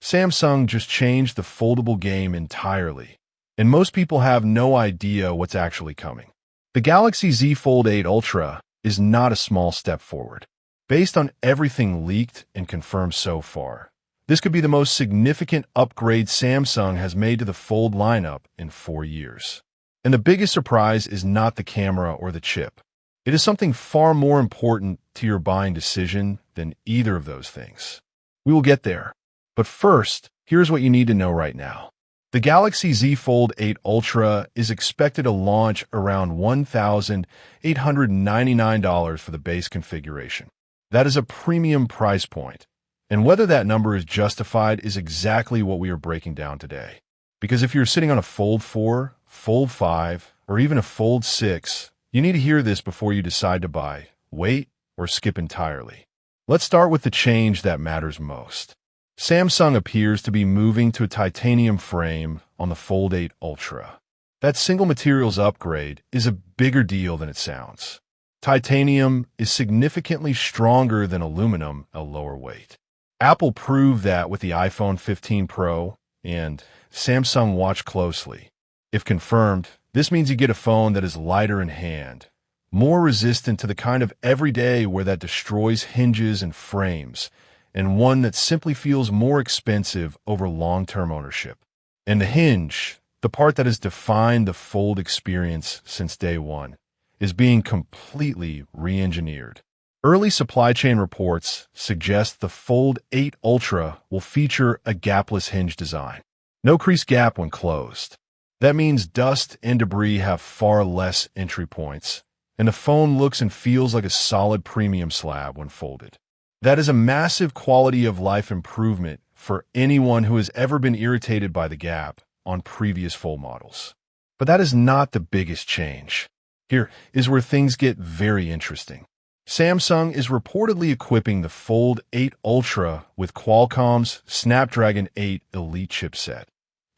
Samsung just changed the foldable game entirely, and most people have no idea what's actually coming. The Galaxy Z Fold 8 Ultra is not a small step forward. Based on everything leaked and confirmed so far, this could be the most significant upgrade Samsung has made to the Fold lineup in 4 years. And the biggest surprise is not the camera or the chip. It is something far more important to your buying decision than either of those things. We will get there. But first, here's what you need to know right now. The Galaxy Z Fold 8 Ultra is expected to launch around $1,899 for the base configuration. That is a premium price point, and whether that number is justified is exactly what we are breaking down today. Because if you're sitting on a Fold 4, Fold 5, or even a Fold 6, you need to hear this before you decide to buy, wait, or skip entirely. Let's start with the change that matters most. Samsung appears to be moving to a titanium frame on the Fold 8 Ultra. That single materials upgrade is a bigger deal than it sounds. Titanium is significantly stronger than aluminum at lower weight. Apple proved that with the iPhone 15 Pro, and Samsung watched closely. If confirmed, this means you get a phone that is lighter in hand, more resistant to the kind of everyday wear that destroys hinges and frames, and one that simply feels more expensive over long-term ownership. And the hinge, the part that has defined the Fold experience since day one, is being completely re-engineered. Early supply chain reports suggest the Fold 8 Ultra will feature a gapless hinge design. No crease gap when closed. That means dust and debris have far less entry points, and the phone looks and feels like a solid premium slab when folded. That is a massive quality of life improvement for anyone who has ever been irritated by the gap on previous Fold models. But that is not the biggest change. Here is where things get very interesting. Samsung is reportedly equipping the Fold 8 Ultra with Qualcomm's Snapdragon 8 Elite chipset,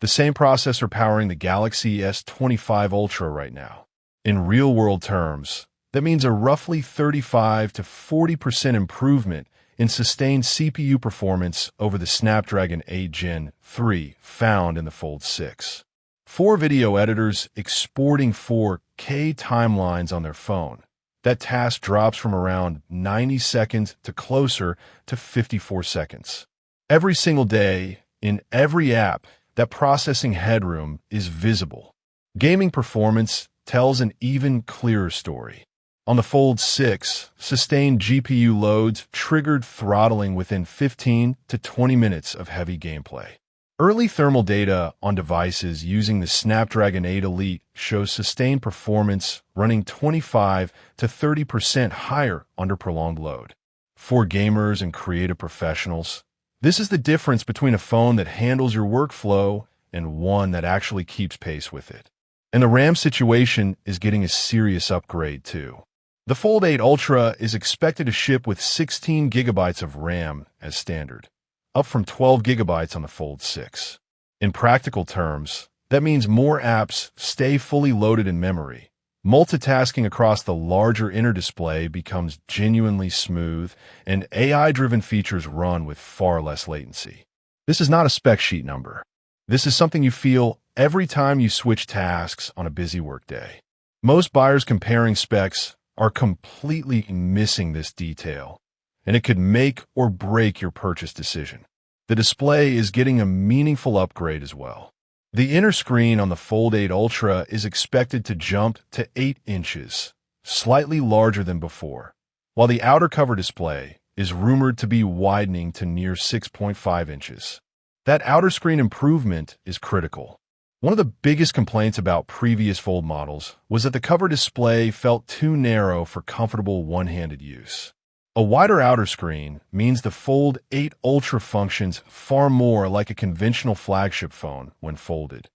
the same processor powering the Galaxy S25 Ultra right now. In real-world terms, that means a roughly 35 to 40% improvement in sustained CPU performance over the Snapdragon 8 Gen 3 found in the Fold 6. For video editors exporting 4K timelines on their phone, that task drops from around 90 seconds to closer to 54 seconds. Every single day, in every app, that processing headroom is visible. Gaming performance tells an even clearer story. On the Fold 6, sustained GPU loads triggered throttling within 15 to 20 minutes of heavy gameplay. Early thermal data on devices using the Snapdragon 8 Elite shows sustained performance running 25 to 30% higher under prolonged load. For gamers and creative professionals, this is the difference between a phone that handles your workflow and one that actually keeps pace with it. And the RAM situation is getting a serious upgrade too. The Fold 8 Ultra is expected to ship with 16 gigabytes of RAM as standard, up from 12 gigabytes on the Fold 6. In practical terms, that means more apps stay fully loaded in memory. Multitasking across the larger inner display becomes genuinely smooth, and AI-driven features run with far less latency. This is not a spec sheet number. This is something you feel every time you switch tasks on a busy workday. Most buyers comparing specs are completely missing this detail, and it could make or break your purchase decision. The display is getting a meaningful upgrade as well. The inner screen on the Fold 8 Ultra is expected to jump to 8 inches, slightly larger than before, while the outer cover display is rumored to be widening to near 6.5 inches. That outer screen improvement is critical. One of the biggest complaints about previous Fold models was that the cover display felt too narrow for comfortable one-handed use. A wider outer screen means the Fold 8 Ultra functions far more like a conventional flagship phone when folded,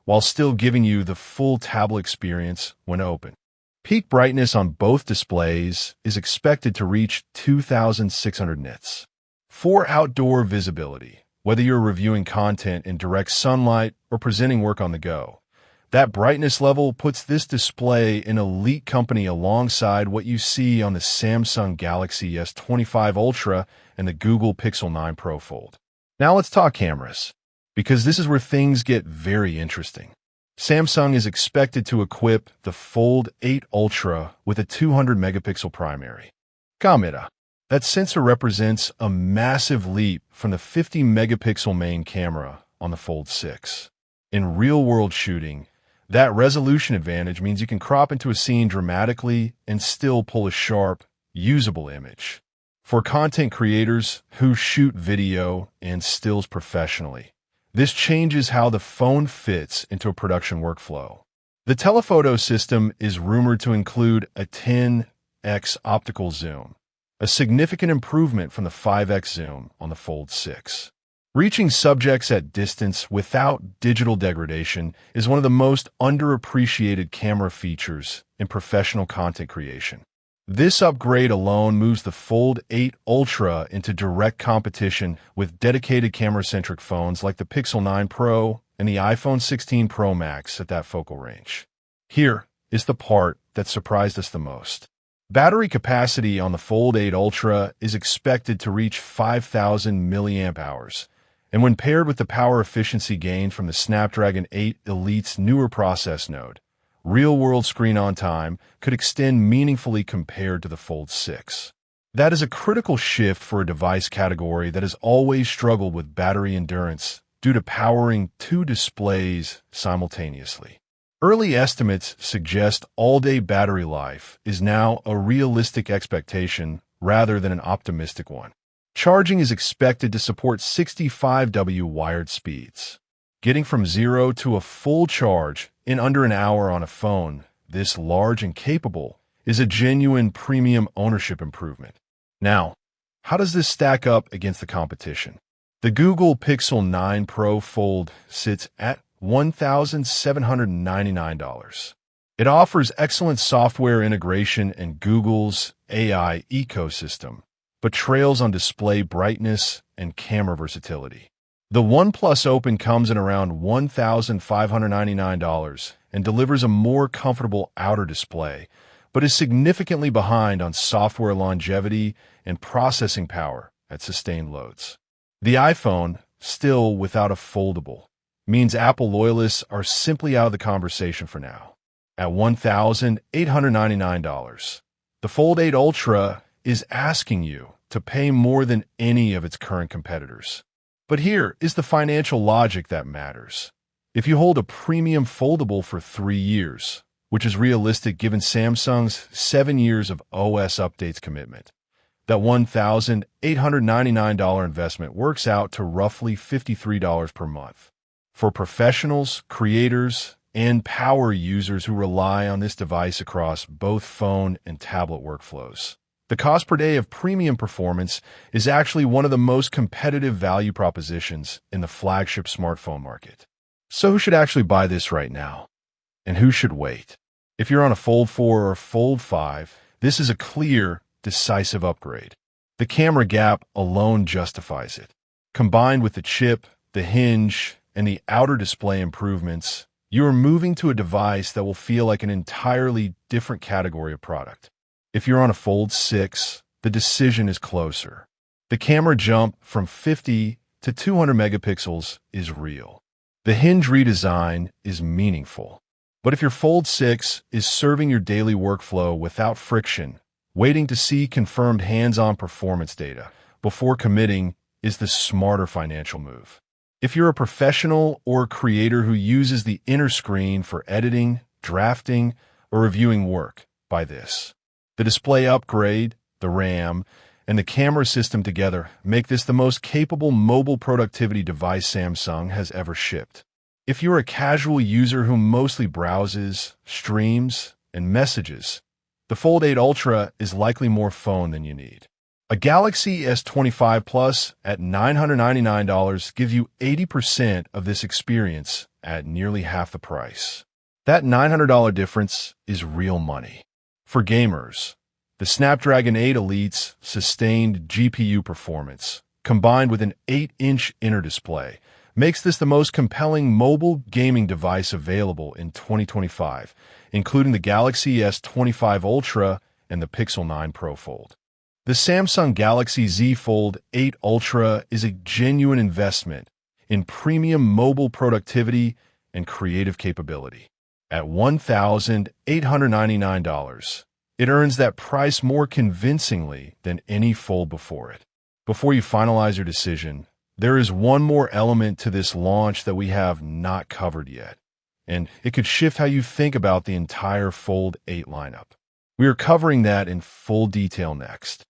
while still giving you the full tablet experience when open. Peak brightness on both displays is expected to reach 2,600 nits. For outdoor visibility, whether you're reviewing content in direct sunlight or presenting work on the go, that brightness level puts this display in elite company alongside what you see on the Samsung Galaxy S25 Ultra and the Google Pixel 9 Pro Fold. Now let's talk cameras, because this is where things get very interesting. Samsung is expected to equip the Fold 8 Ultra with a 200-megapixel primary camera. That sensor represents a massive leap from the 50-megapixel main camera on the Fold 6. In real-world shooting, that resolution advantage means you can crop into a scene dramatically and still pull a sharp, usable image. For content creators who shoot video and stills professionally, this changes how the phone fits into a production workflow. The telephoto system is rumored to include a 10x optical zoom, a significant improvement from the 5x zoom on the Fold 6. Reaching subjects at distance without digital degradation is one of the most underappreciated camera features in professional content creation. This upgrade alone moves the Fold 8 Ultra into direct competition with dedicated camera-centric phones like the Pixel 9 Pro and the iPhone 16 Pro Max at that focal range. Here is the part that surprised us the most. Battery capacity on the Fold 8 Ultra is expected to reach 5,000 milliamp hours, and when paired with the power efficiency gained from the Snapdragon 8 Elite's newer process node, real-world screen-on time could extend meaningfully compared to the Fold 6. That is a critical shift for a device category that has always struggled with battery endurance due to powering two displays simultaneously. Early estimates suggest all-day battery life is now a realistic expectation rather than an optimistic one. Charging is expected to support 65W wired speeds. Getting from 0 to a full charge in under an hour on a phone this large and capable is a genuine premium ownership improvement. Now, how does this stack up against the competition? The Google Pixel 9 Pro Fold sits at $1,799. It offers excellent software integration and Google's AI ecosystem, but trails on display brightness and camera versatility. The OnePlus Open comes in around $1,599 and delivers a more comfortable outer display, but is significantly behind on software longevity and processing power at sustained loads. The iPhone, still without a foldable, means Apple loyalists are simply out of the conversation for now. At $1,899, the Fold 8 Ultra is asking you to pay more than any of its current competitors. But here is the financial logic that matters. If you hold a premium foldable for 3 years, which is realistic given Samsung's 7 years of OS updates commitment, that $1,899 investment works out to roughly $53 per month. For professionals, creators, and power users who rely on this device across both phone and tablet workflows, the cost per day of premium performance is actually one of the most competitive value propositions in the flagship smartphone market. So who should actually buy this right now? And who should wait? If you're on a Fold 4 or Fold 5, this is a clear, decisive upgrade. The camera gap alone justifies it. Combined with the chip, the hinge, and the outer display improvements, you are moving to a device that will feel like an entirely different category of product. If you're on a Fold 6, the decision is closer. The camera jump from 50 to 200 megapixels is real. The hinge redesign is meaningful. But if your Fold 6 is serving your daily workflow without friction, waiting to see confirmed hands-on performance data before committing is the smarter financial move. If you're a professional or creator who uses the inner screen for editing, drafting, or reviewing work, buy this. The display upgrade, the RAM, and the camera system together make this the most capable mobile productivity device Samsung has ever shipped. If you're a casual user who mostly browses, streams, and messages, the Fold 8 Ultra is likely more phone than you need. A Galaxy S25 Plus at $999 gives you 80% of this experience at nearly half the price. That $900 difference is real money. For gamers, the Snapdragon 8 Elite's sustained GPU performance, combined with an 8-inch inner display, makes this the most compelling mobile gaming device available in 2025, including the Galaxy S25 Ultra and the Pixel 9 Pro Fold. The Samsung Galaxy Z Fold 8 Ultra is a genuine investment in premium mobile productivity and creative capability. At $1,899, it earns that price more convincingly than any fold before it. Before you finalize your decision, there is one more element to this launch that we have not covered yet, and it could shift how you think about the entire Fold 8 lineup. We are covering that in full detail next.